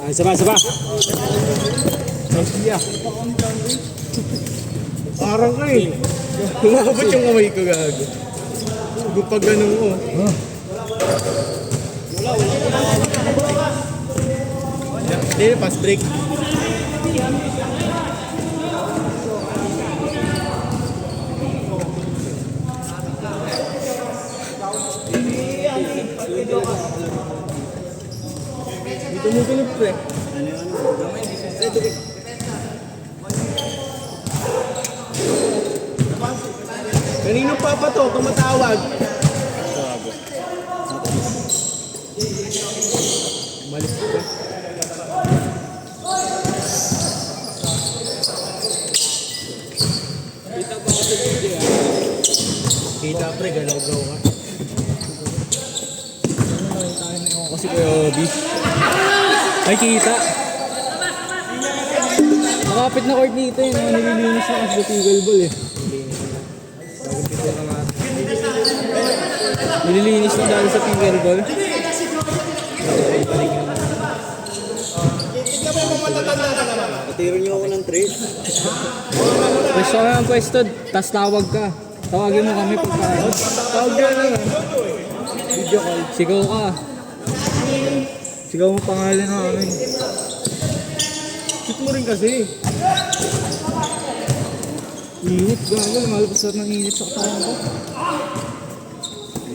Ah, isa pa. Masya. Parang ka eh. Kumabot yung kamay ko gago. Gupag ganun ko. Hindi, fast break. Dito mo tulog pre. Kanino pa to? Tumatawag. Malis ko ba? Kita ba ako sa video? Kita pre, galaw-gaw ka. Kasi Kuya Obi. Ay, kita. Nakapit na court dito eh. Nililinis na kasi sa pickleball eh. Nililinis na dahil sa pickleball. Patiro niyo ako ng trade. Pwesto ka ng pwesto, tas tawag ka. Tawagin mo kami pagka. Tawag ka na. Video call. Sigaw ka. Sigaw mo pangalan namin. Shoot mo rin kasi. Init, gago. Lumalabas lahat ng init sa katawan ko.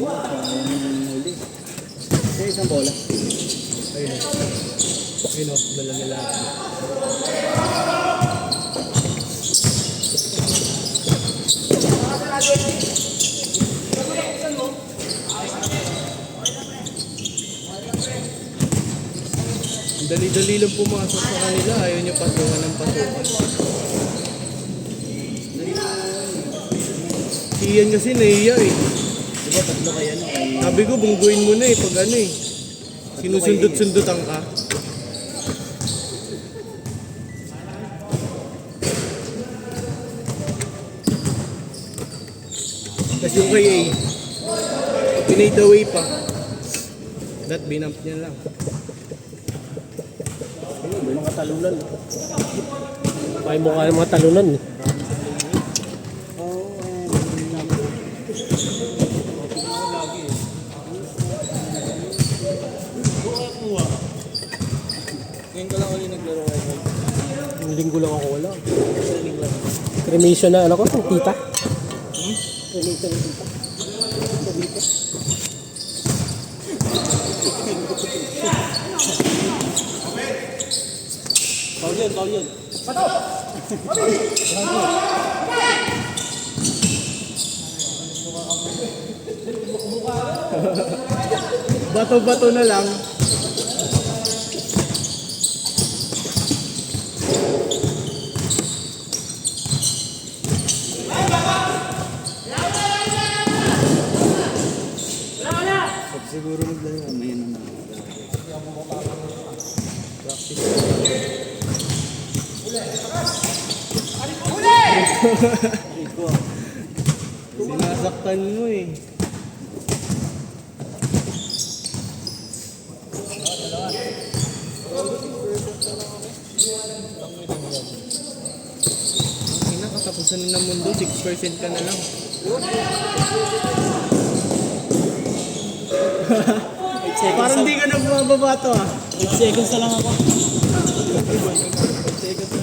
Huli. Kaya isang bola. Ayun o. Ayun o, dala nila. Dali-dali lang pumasok sa kanila. Ayaw niya pasungan ng pasukan. Iyan kasi naiya eh. Diba tatlo kaya no? Sabi ko, bungguin mo na eh pag ano eh. Sinusundot-sundotan ka. Tapos yung kay A, pinade away pa. That binamp niya lang. Mga talunan. Kaya mo kaya mga talunan eh. Ngayon ka lang ulit naglaro kayo. Yung linggo lang ako wala. Cremation na ano ko, yung tita. Cremation ng tita. Sa dito. Paul yun. Bato-bato na lang. Siguro maglaro ko may ano na. Sinasaktan mo eh. Katapusan na ng mundo, 6% ka na lang. Parang di ka na bumababa to ah. 8 seconds na lang ako. 8 seconds na.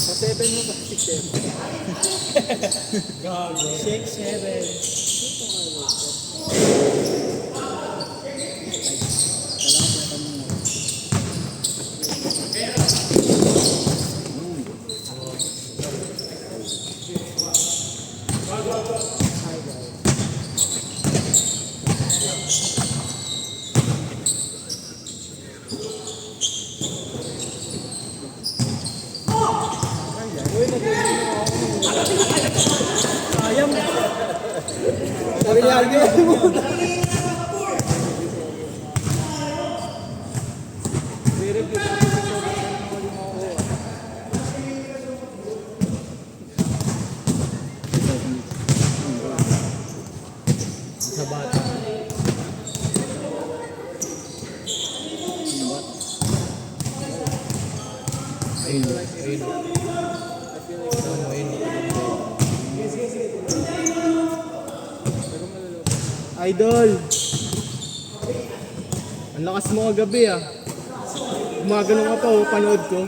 Pa-7 mo ba? 6-7. Gago. 6-7. Sayang. Sabi niya, Alvin mo. Ayun. Ano, ayun. Idol! Ang lakas mo kagabi ah. Gumagano ka pa oh, panood ko.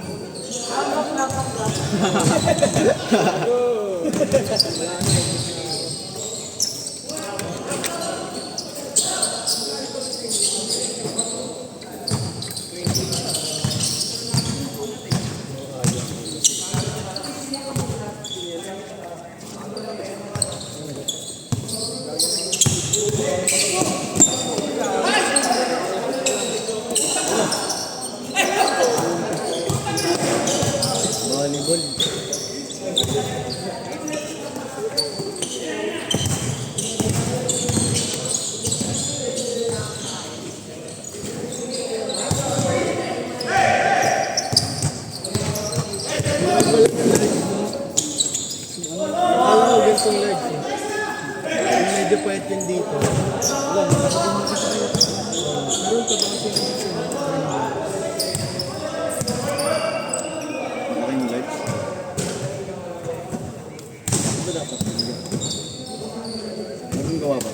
Volleyball. Akala ko ganitong large eh. Yung medyo pwet yun dito. Wala, nakakabing mo kasi. Meron pa ba kasi Malaking lights. Ano dapat? Anong gawa ba?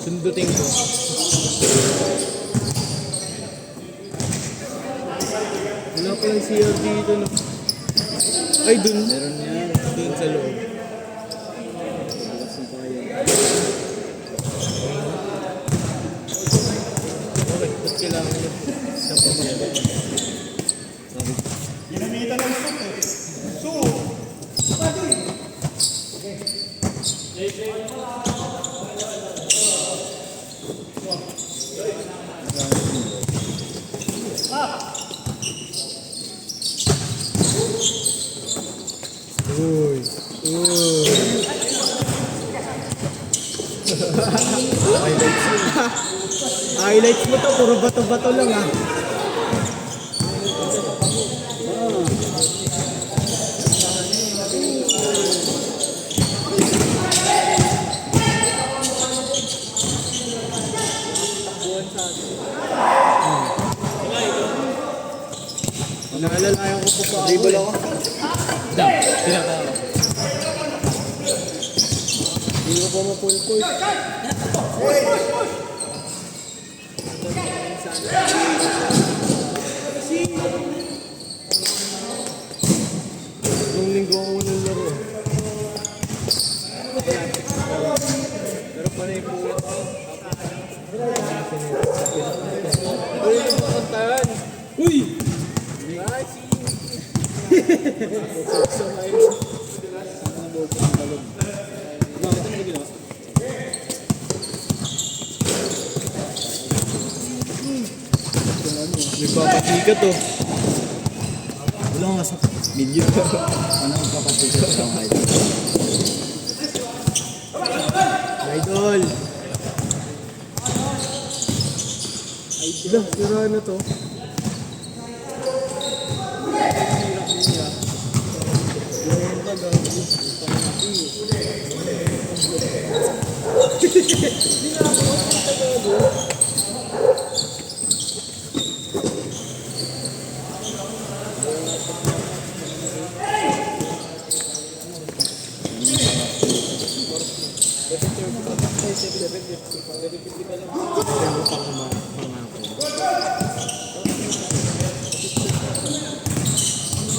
sundutin ko. Wala pa yung CR dito no. Ay dun. Meron yan. Dun sa loob. Lakas ng kaya. Okay, ba't kailangan nyo sa pamilya? Sabi. Uy. Uy. Highlights mo. Highlights mo to, puro bato-bato lang ah. Naalalayan ko po pa ako. Dribble ako. Hindi ko pa mapulpul. Nung linggo ako unang laro. Pero panay po ito. Uy, ano ba kantahan? Uy! Nagpapasika to. Wala nga sa video. Ano ang papasikat sa mga idol? Idol! Idol, sira na to.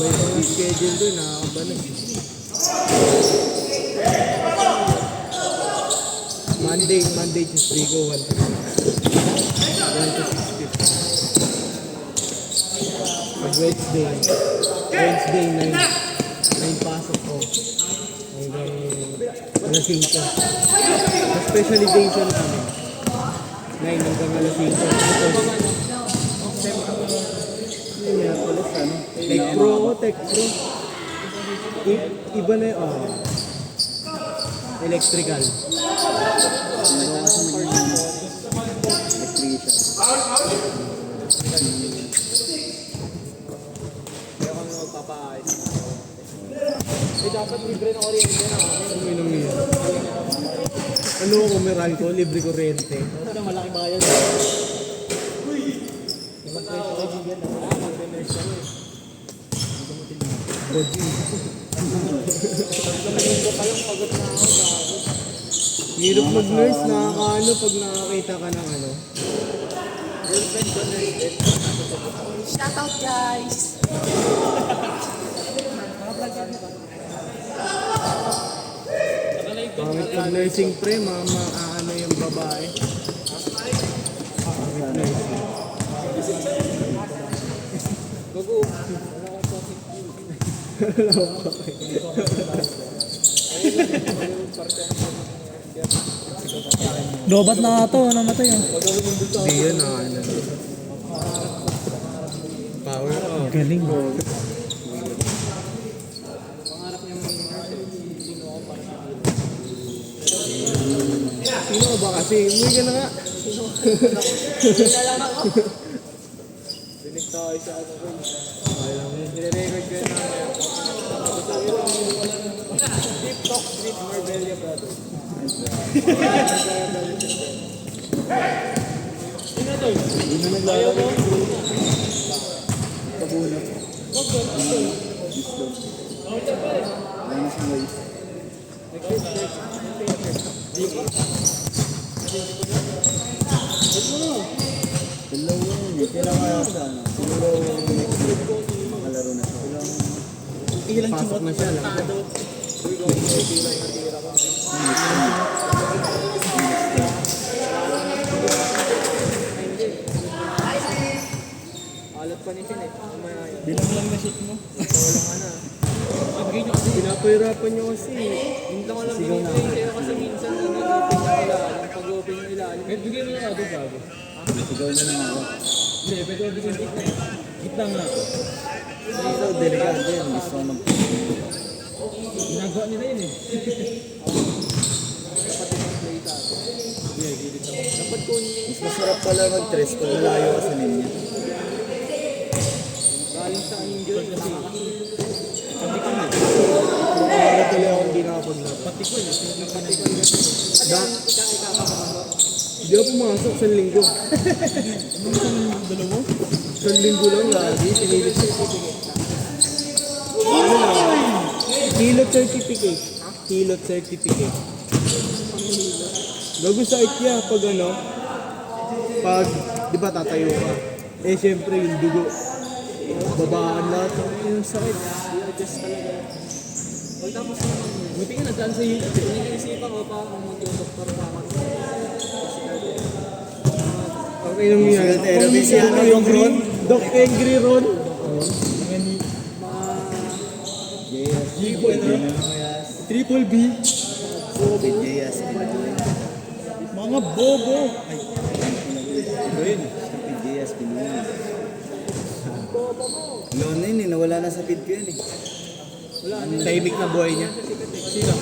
May mga schedule doon, nakakabalag. Monday, Tuesday ko, 1 to 6. Pag Wednesday 9 pasok ko. Hanggang alas 5. Specialization kami. 9 hanggang alas 5. Tech Pro. Iba na yun. Electrical. Dapat libre ng kuryente na. Ano ako, Meralco, libre kuryente. Ito na malaki bayad. Hirap mag-nurse, nakakaano pag nakakita ka ng ano. Shout out guys! Pangit mag-nursing pre, mama, ano yung babae. Pangit nursing. Lobat na ito, namatay ah. Hindi yan ano. Power up. Galing. Sino ka ba kasi? Umuwi ka na nga. Dinig tayo sa ano ko. Nire-record ko na. Deep Talk with Marbella Brothers. Sino to? Hindi na naglalaro. Pabunot. Wala na siyang waste. Dalawa yun eh. Kailangan kaya sa ano. Siguro next week. Makalaro na siya. Kailangan Pasok na siya. Alat pa ni Sin eh. bilang lang na shoot mo. Pinapahirapan niyo kasi. Hindi lang alam binibigay sa'yo kasi minsan nag-open yung ilalim. Pag-open yung ilalim. Kahit bigay mo yung ado bago. Sigaw na lang ako. Hindi, pwede mo bigyan gitna. Gitna nga. Ito, delikado yan. Gusto ko mag... Ginagawa nila yun eh. Dapat kung Mas masarap pala mag-tres pag malayo ka sa linya. galing sa Angel kasi Kaya tuloy ako hindi nakapag-lap. Pati ko yun. Hindi ako pumasok sa linggo. Dalawa? Sa linggo lang lagi. Pinilit ano lang? Hilot certificate. Hilot certificate. Gago sa IKEA pag ano, pag, di ba tatayo ka? Eh syempre yung dugo. Babaan lahat. Yung sakit. i-adjust talaga. Pagtapos naman, buti nga nagdaan sa hilot. Nag-iisipan ko pa kung mag-doktor pa ako. Okay lang yan. Physical therapy siya, ano, Doc yung Ron? Doc Angry Ron? Yes. Triple B. Yes. Mga bobo! Ay, ito yun. Stupid Yes, Pinoy. Loan na yun eh, nawala na sa feed ko yun eh. Tahimik na buhay niya. Sino?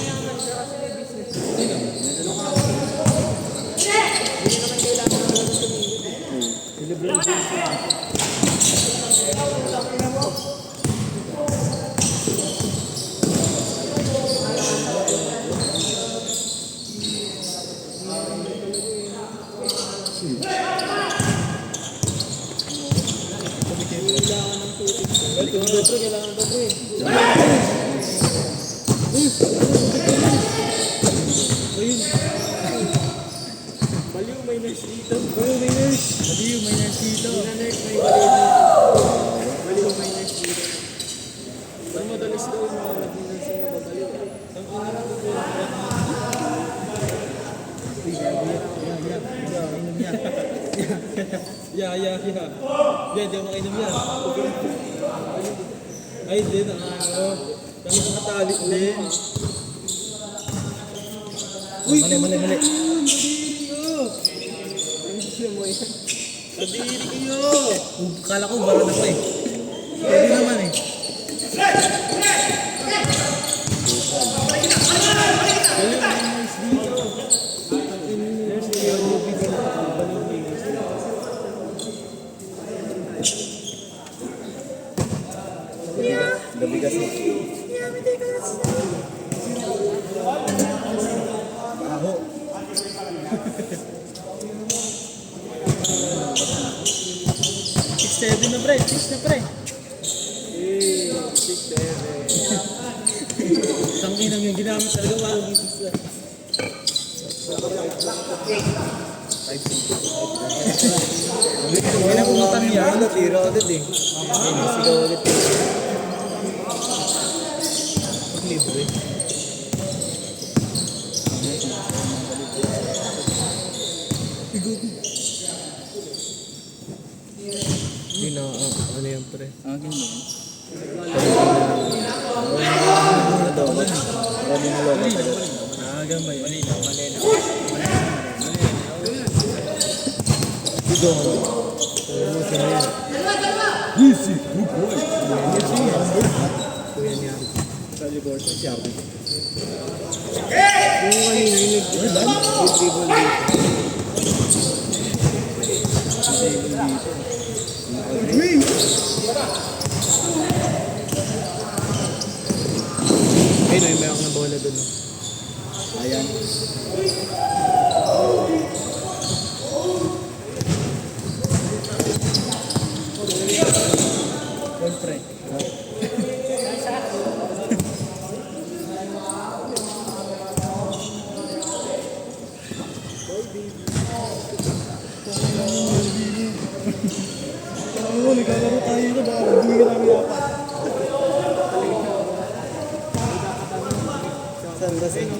Baliw, may nurse dito. Baliw, may nurse. Baliw, may nurse dito. Baliw, may nurse dito. Pag madalas daw yung mga nag-nurse na babaliw. Ang ina na dito. Yeah. Yeah, di ako makainom yan. Ay, hindi na. Dami ko katali ulit. Uy, mali. Kadiri kayo! Kala ko baran ako eh. Pwede naman eh. Gabi kasi. Aho. 6-7 na pre, 6 na pre. Isang inang yung ginamit talaga parang gipis lang. May nakumutan niya. Tira agad eh. Sigaw agad eh. Libre. Hindi na, ano yan pre? Akin mo. Ano daw? Marami na loko pa daw. Gambay. Mali na. Kuya niya. Sa libor sa siya. Yung kanina yung nag-dribble dito. Ayun, may ako na bola doon. Ayan. Oo, naglalaro tayo na ba? Hindi ka namin apat. Saan ba sa'yo?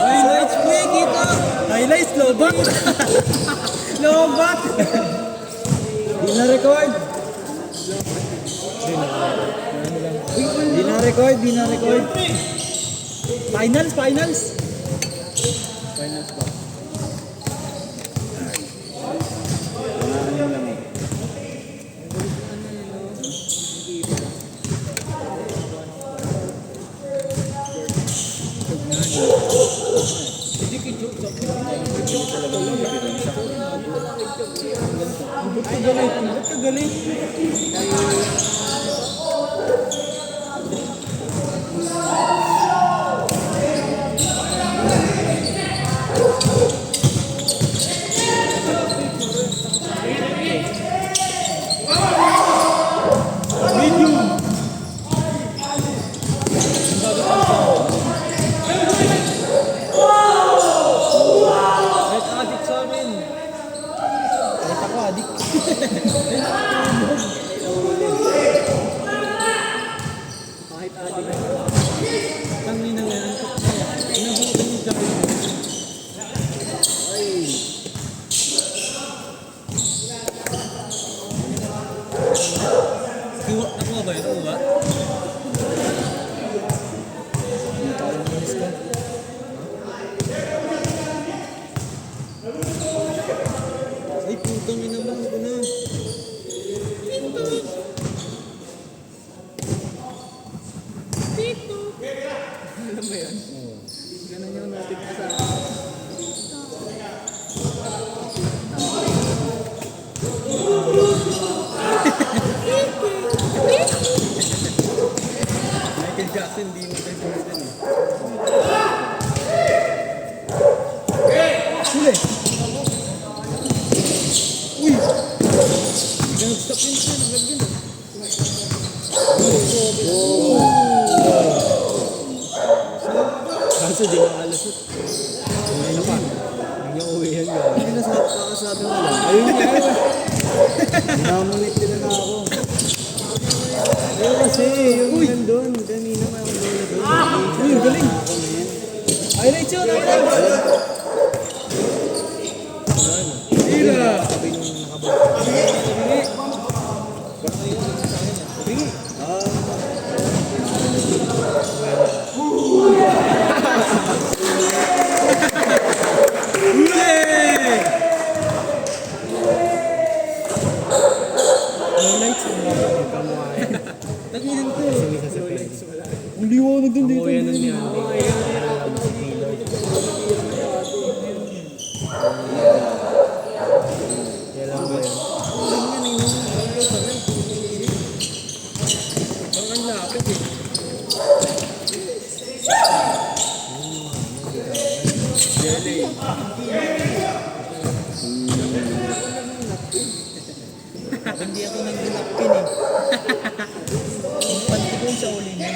Highlights po eh, kita! Highlights, lobak! Lobak! Di na record! Di na record, di na record. Finals, finals! Finals ba? Lang eh. Ba't ka galing? Kahit adik sa amin. Kahit ako, adik. Kahit adik. Tangin na yan. Inabutan yung jacket. Nakuha ba yun? Nakuha? Ay, putang ina mo ko na. Alam mo yan? Ganun yung natin sa Michael Jackson, di mo tayo Jordan eh. Huli! Uy! Hindi ka nag-stop yun siya, naglagyan ah. Kaso di makalusot. Ano pa? Hindi niya uwi yan gano'n. Hindi na kakasabi mo lang. Ayun niya yun. Namunit din na ako. Ayun kasi, yung nandun. Kanina may ako bola doon. Uy, ang galing! Highlights yun, highlights! Tira! Sabi nung nakabot. Highlights yun. Kamukha yan. Tanginin ko. Isa sa pwede. Ang liwanag tawag dun dito. Ang uyan nun yan. Kailan ba yun? Ang lapit eh. Hindi ako nag-napkin eh. Yung panty ko sa uli niya.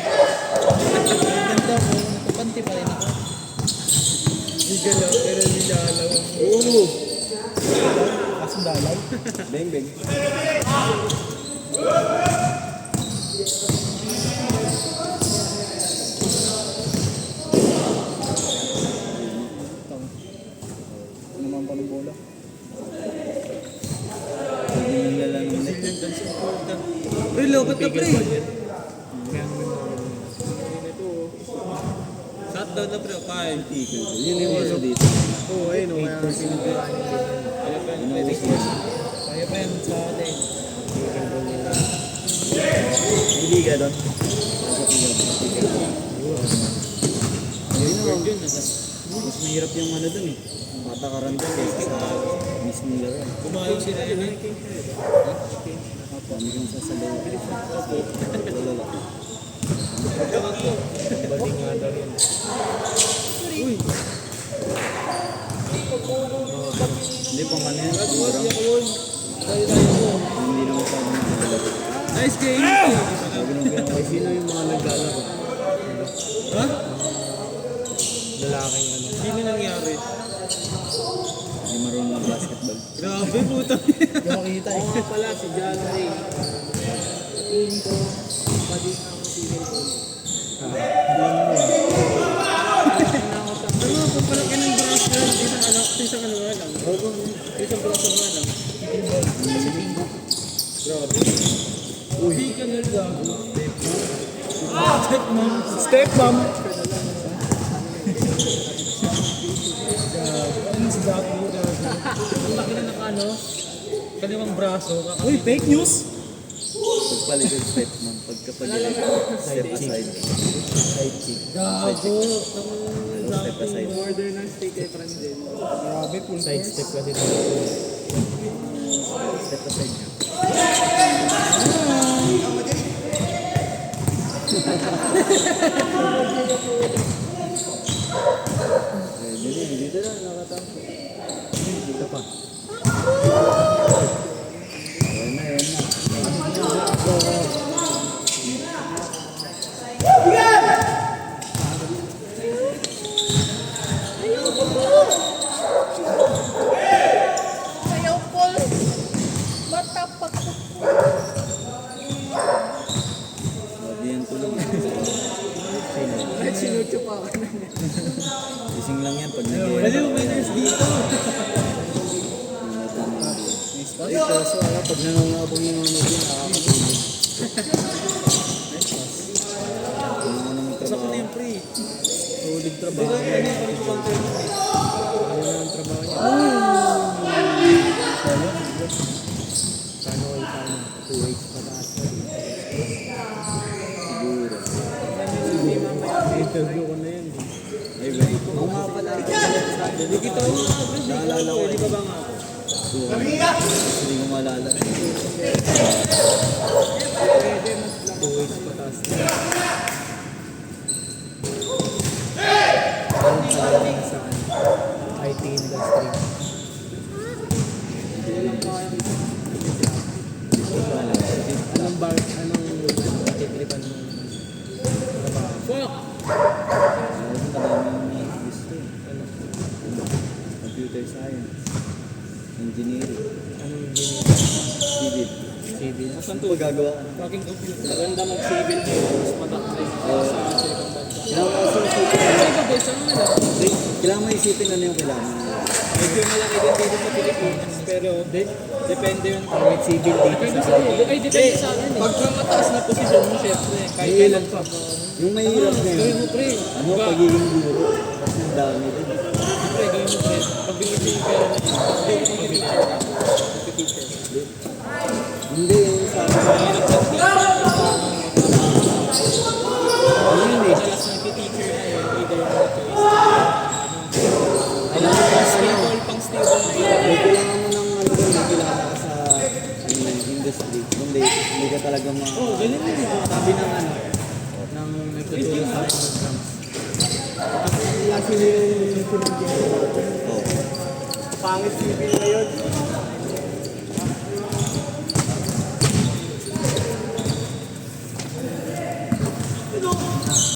Ganda ko, nakapanty pa rin ako. Hindi ka lang, pero nilalaw. Oo. Kasong dalaw. Beng, beng. Naman pa ng bola. Hindi nila lang ulit. Pre, lobat na pre. Shutdown na pre, kaya. Yun yung uso dito. Oo, ayun o. Kaya pinagpiraan yung ganyan. Yun yung uso. Kaya pa yan sa atin. Hindi ka doon. Yun naman. Mas mahirap yung ano doon eh. Matakaran doon kaysa sa mismong laro. Kumain sila yun eh. Apo, hindi kang sasalaw. Wala lang. Baling nga daw yun. Hindi pang ano yan. Sigurang hindi naman sa mga naglalaro. Nice game! Sabi nung ginawa. Ay, sino yung mga naglalaro? Ha? Lalaking ano. Sino nangyari? Hindi marunong ng basketball. Grabe, puta. Nakakita eh. Oo nga pala, si John Ray. Feeling ko, pwede na ako si Wilton. Ano kung pala ka ng brass girl, isang ano nga lang. Isang braso nga lang. Grabe. Uy, ka na lang. Step mom. Step mom. Ang laki na nakano, kaliwang braso. Uy, fake news. Pagpalikod step man. Pagkapagilig. Step aside. Side chick. Gago. Step aside. Order ng steak kay Brandon. Grabe, full Side course. step kasi ito. Step aside nga. Dito lang, nakatapos. Dito pa. Ayan na, ayan na. Sayaw Paul. Matapak. Hindi yan tulog. Sinucho pa ako na. Gising lang yan pag nag-iwan. Baliw, may nurse dito. Ay, kaso alam, pag nangangabong yung mga mag nakakatulog. Pasok Ano yung pre? Tulog Di trabaho. ba ano yung pag-counter mo eh? Ano na ang trabaho niya? Kano kayo paano? 2 weeks pataas na rin. Siguro. Interview ko na yun. Ay, wait. Oo nga pala. Hindi kita ako nga, pre. Naalala ko Pwede eh. ka ba nga? Hindi ko maalala. 2 weeks pataas na. Parang talagang sa IT industry. Anong bar, anong titripan mo? Fuck! Meron maraming gusto eh. Computer science. Engineering. Anong gini? Civil. Civil? Saan Ano to? pa gagawa ka? Fucking computer. Maganda mag-civil eh. Mas matakay. Sa silikang bansa. Kailangan mo kasi isipin. Sa iba guys, ano nga lang? Kailangan mo isipin ano yung kailangan. Medyo malaki din dito sa Pilipinas. Pero depende yun. Kahit civil dito Depende sa sa ay, depende sa akin eh. Pagka mataas na posisyon mo, syempre. Kahit kailan pa. Yung mahirap na Gawin yun. mo pre. Ano, pagiging guro. Kasi ang dami din. Pre, gawin mo pre. Pag binigay yung pera mo, gawin mo mag-teacher ka. Mag-teacher. Hindi, yung sa akin. Mahirap sa teacher. Ano yun eh? Madalas ka talaga Ganun din ito. Sabi ng ano, ng nagtuturo sa akin ng drums. Last nila yung sinunod. Pangit TV na yun.